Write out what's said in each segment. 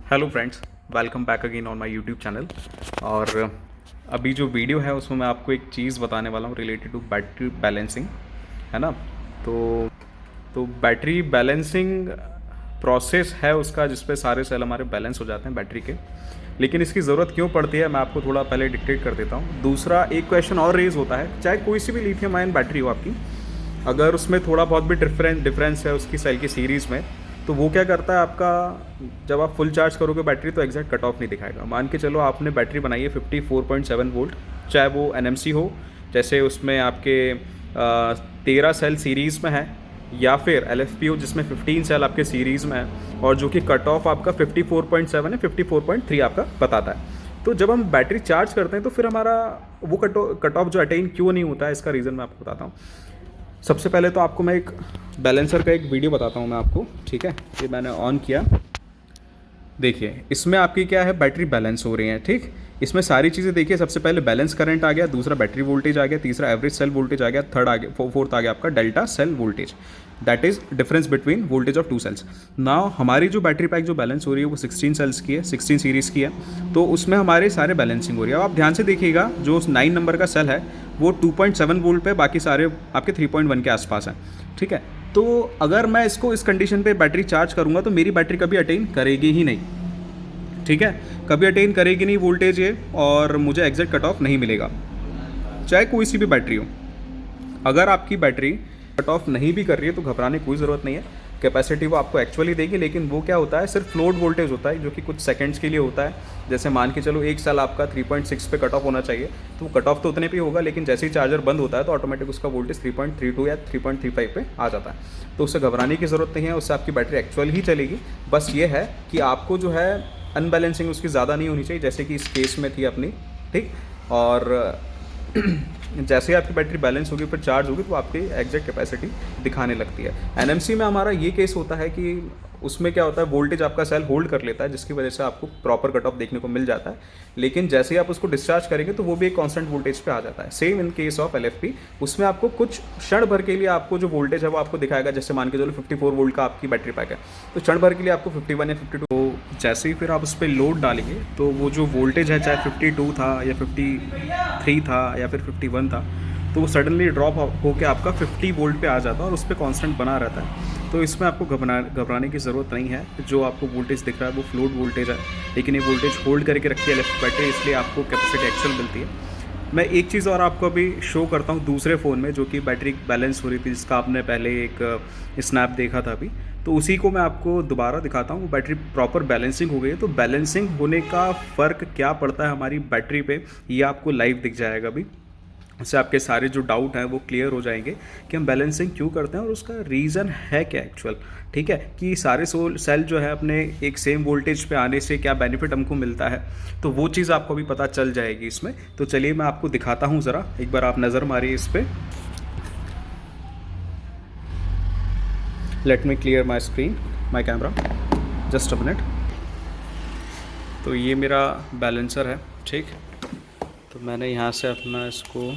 Hello friends, welcome back again on my YouTube channel. और अभी जो वीडियो है उसमें मैं आपको एक चीज़ बताने वाला हूँ रिलेटेड टू बैटरी बैलेंसिंग, है ना। तो बैटरी बैलेंसिंग प्रोसेस है उसका, जिस पे सारे सेल हमारे बैलेंस हो जाते हैं बैटरी के। लेकिन इसकी ज़रूरत क्यों पड़ती है मैं आपको थोड़ा पहले डिक्टेट कर देता हूँ। दूसरा एक क्वेश्चन और रेज़ होता है, चाहे कोई सी भी लिथियम आयन बैटरी हो आपकी, अगर उसमें थोड़ा बहुत भी डिफरेंस है उसकी सेल की सीरीज़ में, तो वो क्या करता है आपका, जब आप फुल चार्ज करोगे बैटरी तो एग्जैक्ट कट ऑफ नहीं दिखाएगा। मान के चलो आपने बैटरी बनाई है 54.7 वोल्ट, चाहे वो एनएमसी हो, जैसे उसमें आपके 13 सेल सीरीज़ में है, या फिर एलएफपी हो जिसमें 15 सेल आपके सीरीज़ में है, और जो कि कट ऑफ आपका 54.7 है, 54.3 आपका बताता है। तो जब हम बैटरी चार्ज करते हैं तो फिर हमारा वो कट ऑफ जो अटेन क्यों नहीं होता है, इसका रीज़न मैं आपको बताता हूँ। सबसे पहले तो आपको मैं एक बैलेंसर का एक वीडियो बताता हूँ मैं आपको, ठीक है। ये मैंने ऑन किया, देखिए इसमें आपकी क्या है, बैटरी बैलेंस हो रही है, ठीक। इसमें सारी चीज़ें देखिए, सबसे पहले बैलेंस करंट आ गया, दूसरा बैटरी वोल्टेज आ गया, तीसरा एवरेज सेल वोल्टेज आ गया, थर्ड आ गया, फोर्थ आ गया आपका delta cell voltage, that is difference between voltage of two cells. Now हमारी जो बैटरी पैक जो बैलेंस हो रही है वो 16 सेल्स की है, 16 सीरीज़ की है, तो उसमें हमारे सारे बैलेंसिंग हो रही है। अब आप ध्यान से देखिएगा, जो 9 नंबर का सेल है वो 2.7 वोल्ट पे, बाकी सारे आपके 3.1 के आसपास हैं, ठीक है। तो अगर मैं इसको इस कंडीशन पे बैटरी चार्ज करूँगा तो मेरी बैटरी कभी अटेन करेगी ही नहीं, ठीक है, कभी अटेन करेगी नहीं वोल्टेज ये, और मुझे एग्जैक्ट कट ऑफ नहीं मिलेगा, चाहे कोई सी भी बैटरी हो। अगर आपकी बैटरी कट ऑफ नहीं भी कर रही है तो घबराने की कोई ज़रूरत नहीं है, कैपेसिटी वो आपको एक्चुअली देगी, लेकिन वो क्या होता है, सिर्फ फ्लोट वोल्टेज होता है जो कि कुछ सेकंड्स के लिए होता है। जैसे मान के चलो एक साल आपका 3.6 पे कट ऑफ होना चाहिए, तो वो कट ऑफ तो उतने पे होगा, लेकिन जैसे ही चार्जर बंद होता है तो ऑटोमेटिक उसका वोल्टेज 3.32 या 3.35 पे आ जाता है। तो उससे घबराने की ज़रूरत नहीं है, उससे आपकी बैटरी एक्चुअल ही चलेगी। बस ये है कि आपको जो है अनबैलेंसिंग उसकी ज़्यादा नहीं होनी चाहिए, जैसे कि इस केस में थी अपनी, ठीक। और जैसे ही आपकी बैटरी बैलेंस होगी फिर चार्ज होगी तो आपकी एग्जैक्ट कैपेसिटी दिखाने लगती है। एनएमसी में हमारा ये केस होता है कि उसमें क्या होता है, वोल्टेज आपका सेल होल्ड कर लेता है, जिसकी वजह से आपको प्रॉपर कट ऑफ देखने को मिल जाता है। लेकिन जैसे ही आप उसको डिस्चार्ज करेंगे तो वो भी एक कांस्टेंट वोल्टेज पे आ जाता है। Same in case of LFP, उसमें आपको कुछ क्षण भर के लिए आपको जो वोल्टेज है वो आपको दिखाएगा। जैसे मान के चलो 54 वोल्ट का आपकी बैटरी पैक है, तो क्षण भर के लिए आपको 51 या 52, जैसे ही फिर आप उस पर लोड डालेंगे तो वो जो वोल्टेज है, चाहे 52 था या 53 था या फिर 51 था, तो वो सडनली ड्रॉप होकर आपका 50 वोल्ट पे आ जाता है और उस पर कांस्टेंट बना रहता है। तो इसमें आपको घबराने की ज़रूरत नहीं है। जो आपको वोल्टेज दिख रहा है वो फ्लोट वोल्टेज है, लेकिन ये वोल्टेज होल्ड करके रखती है एलएफपी बैटरी, इसलिए आपको कैपेसिटी एक्चुअल मिलती है। मैं एक चीज़ और आपको अभी शो करता हूँ दूसरे फ़ोन में, जो कि बैटरी बैलेंस हो रही थी, जिसका आपने पहले एक स्नैप देखा था अभी, तो उसी को मैं आपको दोबारा दिखाता हूँ। वो बैटरी प्रॉपर बैलेंसिंग हो गई है, तो बैलेंसिंग होने का फ़र्क क्या पड़ता है हमारी बैटरी पे, ये आपको लाइव दिख जाएगा अभी। उससे आपके सारे जो डाउट हैं वो क्लियर हो जाएंगे कि हम बैलेंसिंग क्यों करते हैं और उसका रीज़न है क्या एक्चुअल, ठीक है। कि सारे सेल जो है अपने एक सेम वोल्टेज पे आने से क्या बेनिफिट हमको मिलता है, तो वो चीज़ आपको भी पता चल जाएगी इसमें। तो चलिए मैं आपको दिखाता हूँ, ज़रा एक बार आप नज़र मारिए इस पर। Let me clear my screen, my camera, just a minute. तो ये मेरा बैलेंसर है, ठीक। तो मैंने यहाँ से अपना इसको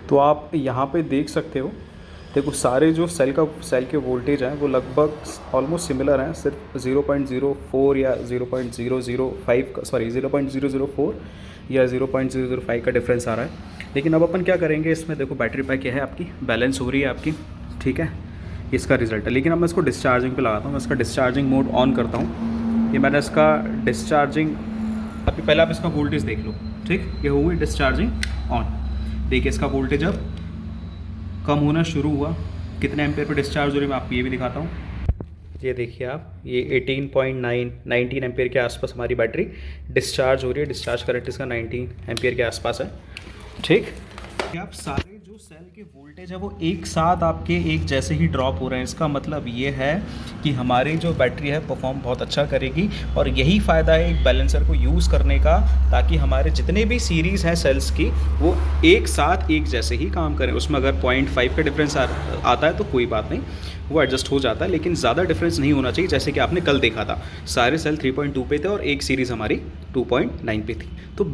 तो आप यहाँ पे देख सकते हो, देखो सारे जो सेल के वोल्टेज हैं वो लगभग ऑलमोस्ट सिमिलर हैं, सिर्फ 0.04 या 0.005 का, सॉरी 0.004 या 0.005 का डिफरेंस आ रहा है। लेकिन अब अपन क्या करेंगे, इसमें देखो बैटरी पैक यह है आपकी, बैलेंस हो रही है आपकी, ठीक है, इसका रिजल्ट है। लेकिन अब मैं इसको डिस्चार्जिंग पे लगाता हूँ, मैं इसका डिस्चार्जिंग मोड ऑन करता हूँ। ये मैंने इसका डिस्चार्जिंग, अभी पहले आप इसका वोल्टेज देख लो, ठीक। ये हो गई डिस्चार्जिंग ऑन, देखिए इसका वोल्टेज अब कम होना शुरू हुआ। कितने एम्पेयर पे डिस्चार्ज हो रही है मैं आपको ये भी दिखाता हूँ। ये देखिए आप, ये 19 एम्पेयर के आसपास हमारी बैटरी डिस्चार्ज हो रही है। डिस्चार्ज करंट इसका 19 एम्पेयर के आसपास है, ठीक। कि आप सारे जो सेल के वोल्टेज है वो एक साथ आपके एक जैसे ही ड्रॉप हो रहे हैं। इसका मतलब ये है कि हमारी जो बैटरी है परफॉर्म बहुत अच्छा करेगी, और यही फ़ायदा है एक बैलेंसर को यूज़ करने का, ताकि हमारे जितने भी सीरीज़ हैं सेल्स की वो एक साथ एक जैसे ही काम करें। उसमें अगर 0.5 का डिफरेंस आता है तो कोई बात नहीं, वो एडजस्ट हो जाता है, लेकिन ज़्यादा डिफरेंस नहीं होना चाहिए। जैसे कि आपने कल देखा था, सारे सेल 3.2 पे थे और एक सीरीज़ हमारी 2.9 पे थी। तो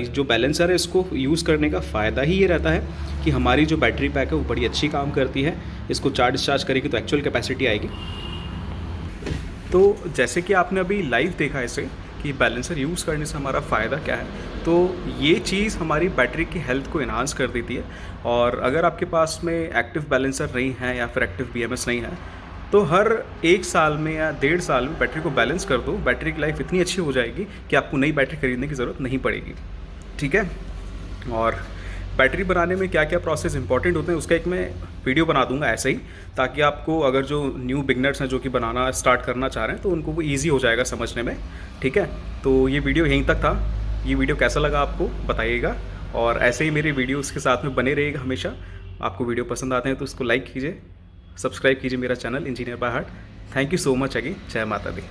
जो बैलेंसर है इसको यूज़ करने का फ़ायदा ही ये रहता है कि हमारी जो बैटरी पैक है वो बड़ी अच्छी काम करती है। इसको चार्ज डिस्चार्ज करेगी तो एक्चुअल कैपेसिटी आएगी। तो जैसे कि आपने अभी लाइव देखा इसे कि बैलेंसर यूज़ करने से हमारा फ़ायदा क्या है, तो ये चीज़ हमारी बैटरी की हेल्थ को इन्हांस कर देती है। और अगर आपके पास में एक्टिव बैलेंसर नहीं है या फिर एक्टिव BMS नहीं है, तो हर 1 साल में या 1.5 साल में बैटरी को बैलेंस कर दो, बैटरी की लाइफ इतनी अच्छी हो जाएगी कि आपको नई बैटरी खरीदने की ज़रूरत नहीं पड़ेगी। ठीक है। और बैटरी बनाने में क्या क्या प्रोसेस इंपॉर्टेंट होते हैं उसका एक मैं वीडियो बना दूंगा ऐसे ही, ताकि आपको अगर जो न्यू बिगनर्स हैं जो कि बनाना स्टार्ट करना चाह रहे हैं तो उनको वो ईजी हो जाएगा समझने में। ठीक है। तो ये वीडियो यहीं तक था। ये वीडियो कैसा लगा आपको बताइएगा, और ऐसे ही मेरे वीडियोज़ के साथ में बने रहिएगा हमेशा। आपको वीडियो पसंद आते हैं तो उसको लाइक कीजिए, सब्सक्राइब कीजिए मेरा channel engineer by heart. Thank you so much again. जय माता दी।